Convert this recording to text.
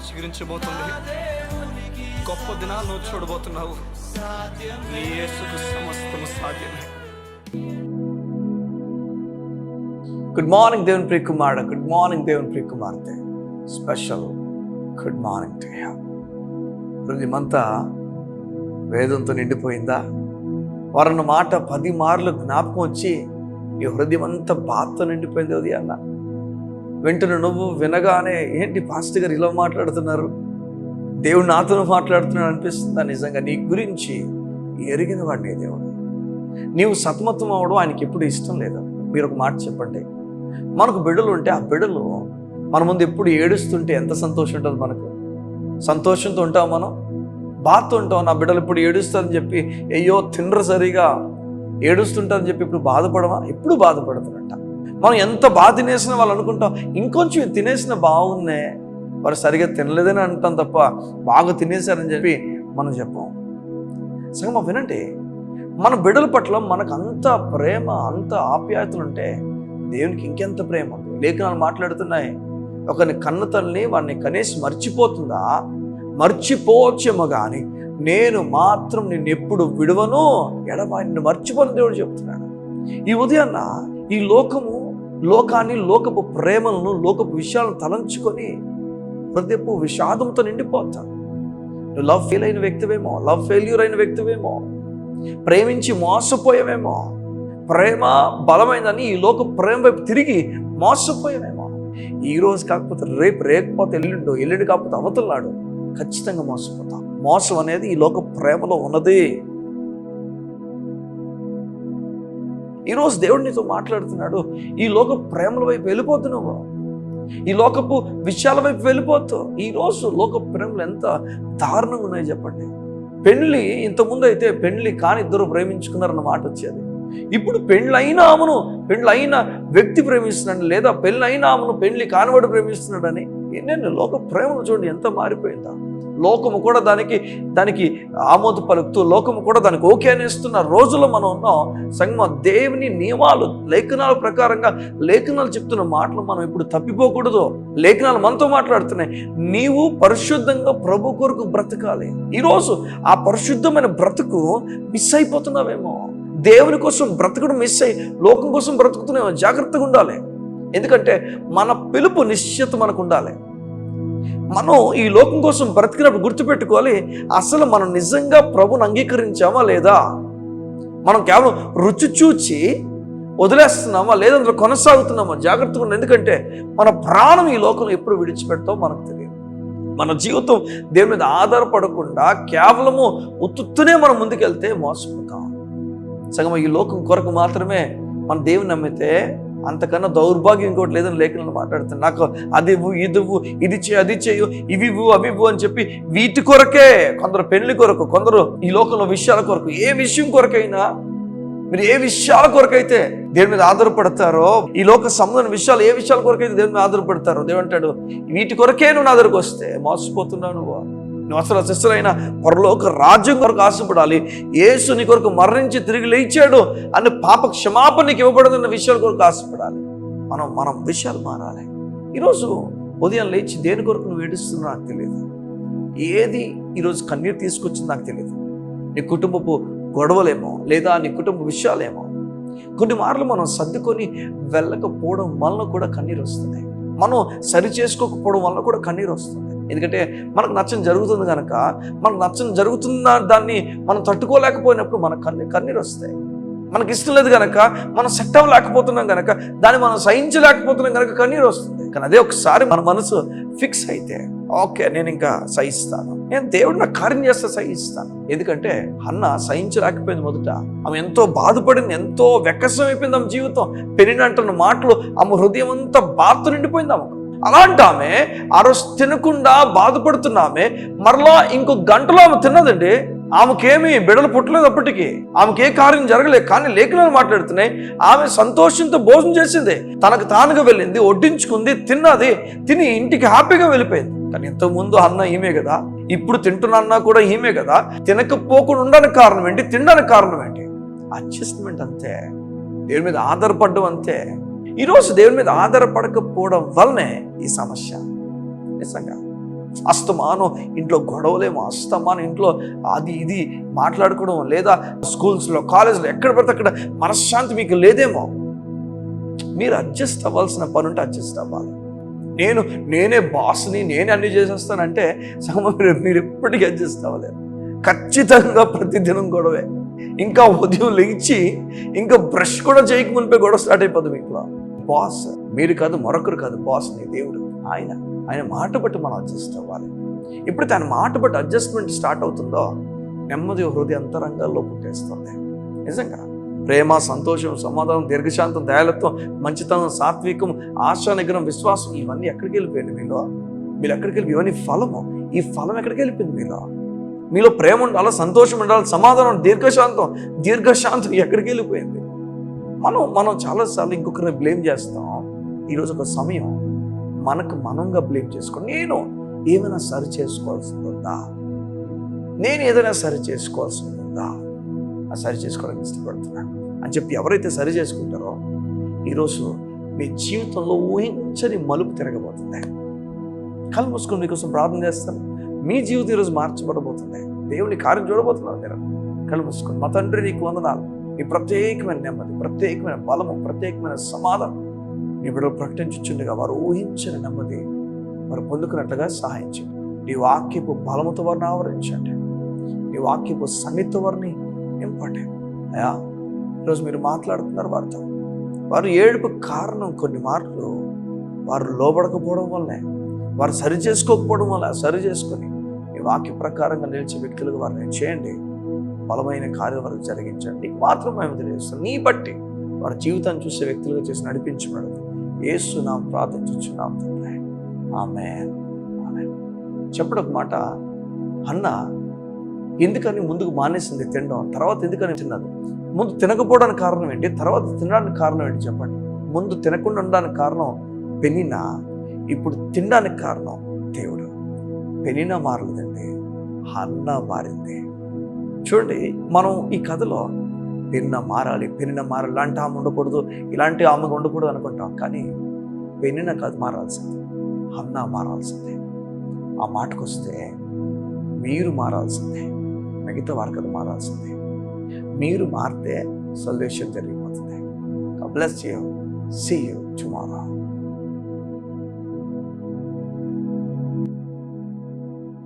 చిగురించబోతుంది. గొప్ప దినాలు నువ్వు చూడబోతున్నావు. నీ యేసుకు సమస్తము సాధ్యమే. గుడ్ మార్నింగ్ దేవుని ప్రియ కుమారుడు, గుడ్ మార్నింగ్ దేవుని ప్రియ కుమార్తె. Special good morning to you. హృదయమంతా వేదంతో నిండిపోయిందా? వారన్న మాట 10 మార్లు జ్ఞాపకం వచ్చి నీ హృదయం అంతా బాధతో నిండిపోయింది ఉదయాన్న. వెంటనే నువ్వు వినగానే ఏంటి పాస్టర్ గారు ఇలా మాట్లాడుతున్నారు, దేవుడు నాతో మాట్లాడుతున్నాడు అనిపిస్తుందా? నిజంగా నీ గురించి ఎరిగిన వాడిని దేవుడు. నీవు సతమతం అవ్వడం ఆయనకి ఎప్పుడు ఇష్టం లేదు. మీరు ఒక మాట చెప్పండి, మనకు బిడ్డలు ఉంటే ఆ బిడ్డలు మన ముందు ఎప్పుడు ఏడుస్తుంటే ఎంత సంతోషం ఉంటుంది మనకు. సంతోషంతో ఉంటాం, మనం బాధతో ఉంటాం. నా బిడ్డలు ఇప్పుడు ఏడుస్తారని చెప్పి అయ్యో తినరు సరిగా ఏడుస్తుంటారని చెప్పి ఇప్పుడు బాధపడమా? ఎప్పుడు బాధపడుతున్నట్ట. మనం ఎంత బాగా తినేసిన వాళ్ళు అనుకుంటాం ఇంకొంచెం తినేసిన బాగున్నే, వారు సరిగా తినలేదని అంటాం తప్ప బాగా తినేశారని చెప్పి మనం చెప్పాం. సగం వినండి, మన బిడ్డల పట్ల మనకు అంత ప్రేమ అంత ఆప్యాయతలు ఉంటే దేవునికి ఇంకెంత ప్రేమ ఉంది. లేఖనాలు మాట్లాడుతున్నాయి, ఒకరిని కన్న తల్లిని వాడిని కనేసి మర్చిపోతుందా? మర్చిపోవచ్చేమో కానీ నేను మాత్రం నిన్ను ఎప్పుడు విడువను, నిన్ను మర్చిపోను దేవుడు చెప్తున్నాడు. ఈ ఉదయాన్న ఈ లోకాన్ని లోకపు ప్రేమలను లోకపు విషయాలను తలంచుకొని హృదయపు విషాదంతో నిండిపోతాను. నువ్వు లవ్ ఫెయిల్ అయిన వ్యక్తివేమో, లవ్ ఫెయిల్యూర్ అయిన వ్యక్తివేమో, ప్రేమించి మోసపోయావేమో, ప్రేమ బలమైందని ఈ లోక ప్రేమ వైపు తిరిగి మోసపోయావేమో. ఈరోజు కాకపోతే రేపు, రేకపోతే ఎల్లుండి కాకపోతే అవతలనాడు ఖచ్చితంగా మోసపోతాం. మోసం అనేది ఈ లోక ప్రేమలో ఉన్నది. ఈరోజు దేవుడు నీతో మాట్లాడుతున్నాడు. ఈ లోక ప్రేమల వైపు వెళ్ళిపోతు, నువ్వు ఈ లోకపు విషయాల వైపు వెళ్ళిపోతావు. ఈరోజు లోక ప్రేమలు ఎంత దారుణంగా ఉన్నాయి చెప్పండి. పెళ్లి ఇంతకుముందు అయితే పెళ్లి కాని ఇద్దరు ప్రేమించుకున్నారన్న మాట వచ్చేది. ఇప్పుడు పెళ్ళైన వ్యక్తి ప్రేమిస్తున్నాడు, లేదా పెళ్ళైన ఆమెను పెళ్లి కానివాడు ప్రేమిస్తున్నాడని ఎన్నెన్నో లోక ప్రేమను చూడండి ఎంత మారిపోయిందా. లోకము కూడా దానికి ఆమోద పలుకుతూ లోకము కూడా దానికి ఓకే అనేస్తున్న రోజుల్లో మనం ఉన్నాం. సంగమ దేవుని నియమాలు లేఖనాల ప్రకారంగా లేఖనాలు చెప్తున్న మాటలు మనం ఇప్పుడు తప్పిపోకూడదు. లేఖనాలు మనతో మాట్లాడుతున్నాయి, నీవు పరిశుద్ధంగా ప్రభు కొరకు బ్రతకాలి. ఈరోజు ఆ పరిశుద్ధమైన బ్రతుకు మిస్ అయిపోతున్నావేమో. దేవుని కోసం బ్రతకడం మిస్ అయ్యి లోకం కోసం బ్రతుకుతున్నామో. జాగ్రత్తగా ఉండాలి, ఎందుకంటే మన పిలుపు నిశ్చిత మనకు ఉండాలి. మనం ఈ లోకం కోసం బ్రతికినప్పుడు గుర్తుపెట్టుకోవాలి, అసలు మనం నిజంగా ప్రభుని అంగీకరించామా లేదా? మనం కేవలం రుచి చూచి వదిలేస్తున్నామా లేదా అందులో కొనసాగుతున్నామా? జాగ్రత్తగా ఉండాలి, ఎందుకంటే మన ప్రాణం ఈ లోకంలో ఎప్పుడు విడిచిపెడతామో మనకు తెలియదు. మన జీవితం దేవుని మీద ఆధారపడకుండా కేవలము ఉత్తునే మనం ముందుకెళ్తే మోసపోతాం. సగం ఈ లోకం కొరకు మాత్రమే మన దేవుని నమ్మితే అంతకన్నా దౌర్భాగ్యం ఇంకోటి లేదని లేఖనాలు మాట్లాడుతాను. నాకు అది ఇవ్వు, ఇది ఇవ్వు, ఇది చేయి, అది చేయు, ఇవి ఇవ్వు, అవి ఇవ్వు అని చెప్పి వీటి కొరకే కొందరు పెళ్లి కొరకు, కొందరు ఈ లోకంలో విషయాల కొరకు, ఏ విషయం కొరకైనా మీరు ఏ విషయాల కొరకైతే దేవుని మీద ఆధారపడతారో, ఈ లోక సంబంధమైన విషయాలు ఏ విషయాల కొరకైతే దేవుని మీద ఆధారపడతారో, దేవుడు అంటాడు వీటి కొరకే నువ్వు నా దగ్గరకు వస్తే మోసపోతున్నావు. నువ్వు అసలు శిష్యులైన పరలోక రాజ్యం కొరకు ఆశపడాలి. యేసు నీ కొరకు మరణించి తిరిగి లేచాడు అన్న పాప క్షమాపణ నీకు ఇవ్వబడదన్న విషయాల కొరకు ఆశపడాలి. మనం విషయాలు మారాలి. ఈరోజు ఉదయం లేచి దేని కొరకు నువ్వు ఏడుస్తున్నా నాకు తెలియదు. ఏది ఈరోజు కన్నీరు తీసుకొచ్చింది నాకు తెలియదు. నీ కుటుంబపు గొడవలేమో, లేదా నీ కుటుంబ విషయాలేమో. కొన్ని మార్లు మనం సర్దుకొని వెళ్ళకపోవడం వలన కూడా కన్నీరు వస్తుంది. మనం సరి చేసుకోకపోవడం వలన కూడా కన్నీరు వస్తుంది. ఎందుకంటే మనకు నచ్చని జరుగుతుంది కనుక, మనకు నచ్చని జరుగుతున్న దాన్ని మనం తట్టుకోలేకపోయినప్పుడు మన కన్నీరు వస్తాయి. మనకి ఇష్టం లేదు కనుక, మనం సెట్ అవ్వలేకపోతున్నాం కనుక, దాన్ని మనం సహించలేకపోతున్నాం కనుక కన్నీరు వస్తుంది. కానీ అదే ఒకసారి మన మనసు ఫిక్స్ అయితే, ఓకే నేను ఇంకా సహిస్తాను, నేను దేవుడు నా కార్యం చేస్తే సహిస్తాను. ఎందుకంటే అన్న సహించలేకపోయింది మొదట. ఆమె ఎంతో బాధపడింది, ఎంతో వెక్కసం అయిపోయింది ఆమె జీవితం. పెరిగినంటున్న మాటలు ఆమె హృదయం అంతా బాధతో నిండిపోయింది ఆమెకు. అలాంటి ఆమె ఆ రోజు తినకుండా బాధపడుతున్నామే మరలా ఇంకో గంటలో ఆమె తిన్నదండి. ఆమెకేమి బిడ్డలు పుట్టలేదు, అప్పటికి ఆమెకి ఏ కార్యం జరగలేదు. కానీ లేఖనాలు మాట్లాడుతున్నాయి, ఆమె సంతోషంతో భోజనం చేసింది, తనకు తానుగా వెళ్ళింది, వడ్డించుకుంది, తిన్నది, తిని ఇంటికి హ్యాపీగా వెళ్ళిపోయింది. కానీ ఇంతకుముందు అన్న ఈమె కదా, ఇప్పుడు తింటున్న అన్న కూడా ఈమె కదా. తినకపోకుండా ఉండడానికి కారణం ఏంటి? తినడానికి కారణం ఏంటి? అడ్జస్ట్మెంట్ అంతే. దేవుని మీద ఆధారపడడం అంతే. ఈరోజు దేవుని మీద ఆధారపడకపోవడం వల్లనే ఈ సమస్య. నిజంగా అస్తమానం ఇంట్లో గొడవలేమో, అస్తమానం ఇంట్లో అది ఇది మాట్లాడుకోవడం, లేదా స్కూల్స్లో కాలేజ్లో ఎక్కడ పడితే అక్కడ మనశ్శాంతి మీకు లేదేమో. మీరు అడ్జస్ట్ అవ్వాల్సిన పని ఉంటే అడ్జస్ట్ అవ్వాలి. నేనే బాస్ని, నేనే అన్ని చేసేస్తానంటే మీరు ఎప్పటికీ అడ్జస్ట్ అవ్వలేరు. ఖచ్చితంగా ప్రతిదినం గొడవే. ఇంకా ఉదయం లేచి ఇంకా బ్రష్ కూడా చేయక మునిపే గొడవ స్టార్ట్ అయిపోతుంది మీకు. బాస్ మీరు కాదు, మరొకరు కాదు, బాస్ నీ దేవుడు. ఆయన మాట బట్టి మనం అడ్జస్ట్ అవ్వాలి. ఎప్పుడైతే ఆయన మాట బట్టి అడ్జస్ట్మెంట్ స్టార్ట్ అవుతుందో నెమ్మది హృదయ అంతరంగాల్లో పుట్టేస్తుంది. నిజంగా ప్రేమ, సంతోషం, సమాధానం, దీర్ఘశాంతం, దయాలత్వం, మంచితనం, సాత్వికం, ఆశా నిగ్రహం, విశ్వాసం, ఇవన్నీ ఎక్కడికి వెళ్ళిపోయింది మీరు ఎక్కడికి వెళ్ళి, ఇవన్నీ ఫలము. ఈ ఫలం ఎక్కడికి వెళ్ళిపోయింది మీలో ప్రేమ ఉండాలి, సంతోషం ఉండాలి, సమాధానం, దీర్ఘశాంతం ఎక్కడికి వెళ్ళిపోయింది. మనం చాలాసార్లు ఇంకొకరిని బ్లేమ్ చేస్తాం. ఈరోజు ఒక సమయం మనకు మనంగా బ్లేమ్ చేసుకోండి. నేను ఏమైనా సరి చేసుకోవాల్సింది ఉందా, నేను ఏదైనా సరి చేసుకోవాల్సింది ఉందా, ఆ సరి చేసుకోవడానికి ఇష్టపడుతున్నాను అని చెప్పి ఎవరైతే సరి చేసుకుంటారో ఈరోజు మీ జీవితంలో ఊహించని మలుపు తిరగబోతుంది. కళ్ళు మూసుకొని మీకోసం ప్రార్థన చేస్తాను. మీ జీవితం ఈరోజు మార్చబడబోతుంది. దేవుని కార్యం చూడబోతున్నారు మీరు. కళ్ళు మూసుకొని, మా తండ్రి నీకు వందనాలు. నీ ప్రత్యేకమైన నెమ్మది, ప్రత్యేకమైన బలము, ప్రత్యేకమైన సమాధానం నీ బిడ్డలు ప్రకటించుండగా వారు ఊహించిన నెమ్మది వారు పొందుకున్నట్లుగా సహాయం చేయండి. నీ వాక్యపు బలముతో వారిని ఆవరించండి. నీ వాక్యపు సన్నిధితో వారిని నింపండి. అయ్యా ఈరోజు మీరు మాట్లాడుతున్నారు వారితో. వారు ఏడుపు కారణం కొన్ని మార్లు వారు లోబడకపోవడం వల్లే, వారు సరి చేసుకోకపోవడం వల్ల సరి చేసుకొని మీ వాక్య ప్రకారంగా నిలిచే వ్యక్తులుగా వారిని చేయండి. బలమైన కార్యం వారికి జరిగించండి. నీకు మాత్రం మేము తెలియజేస్తాం. నీ బట్టి వారి జీవితాన్ని చూసే వ్యక్తులుగా చేసి నడిపించబడదు. యేసునామమున ప్రార్థించుచున్నాం తండ్రి. ఆమేన్. ఆమేన్. చెప్పడం ఒక మాట, హన్నా ఎందుకని ముందుకు మానేసింది తినడం, తర్వాత ఎందుకని తిన్నది? ముందు తినకపోవడానికి కారణం ఏంటి, తర్వాత తినడానికి కారణం ఏంటి చెప్పండి. ముందు తినకుండా ఉండడానికి కారణం పెనిన్నా, ఇప్పుడు తినడానికి కారణం దేవుడు. పెనిన్నా మారలేదండి, హన్నా మారింది. చూడండి, మనం ఈ కథలో పెనిన్నా మారాలి, ఇలాంటి ఆమె ఉండకూడదు, ఇలాంటి ఆమె ఉండకూడదు అనుకుంటాం. కానీ పెనిన్నా కాదు మారాల్సింది, హన్నా మారాల్సిందే. ఆ మాటకు వస్తే మీరు మారాల్సిందే, మిగతా వారు కదా మారాల్సిందే. మీరు మారితే సొల్యూషన్ జరిగిపోతుంది. God bless you. See you tomorrow.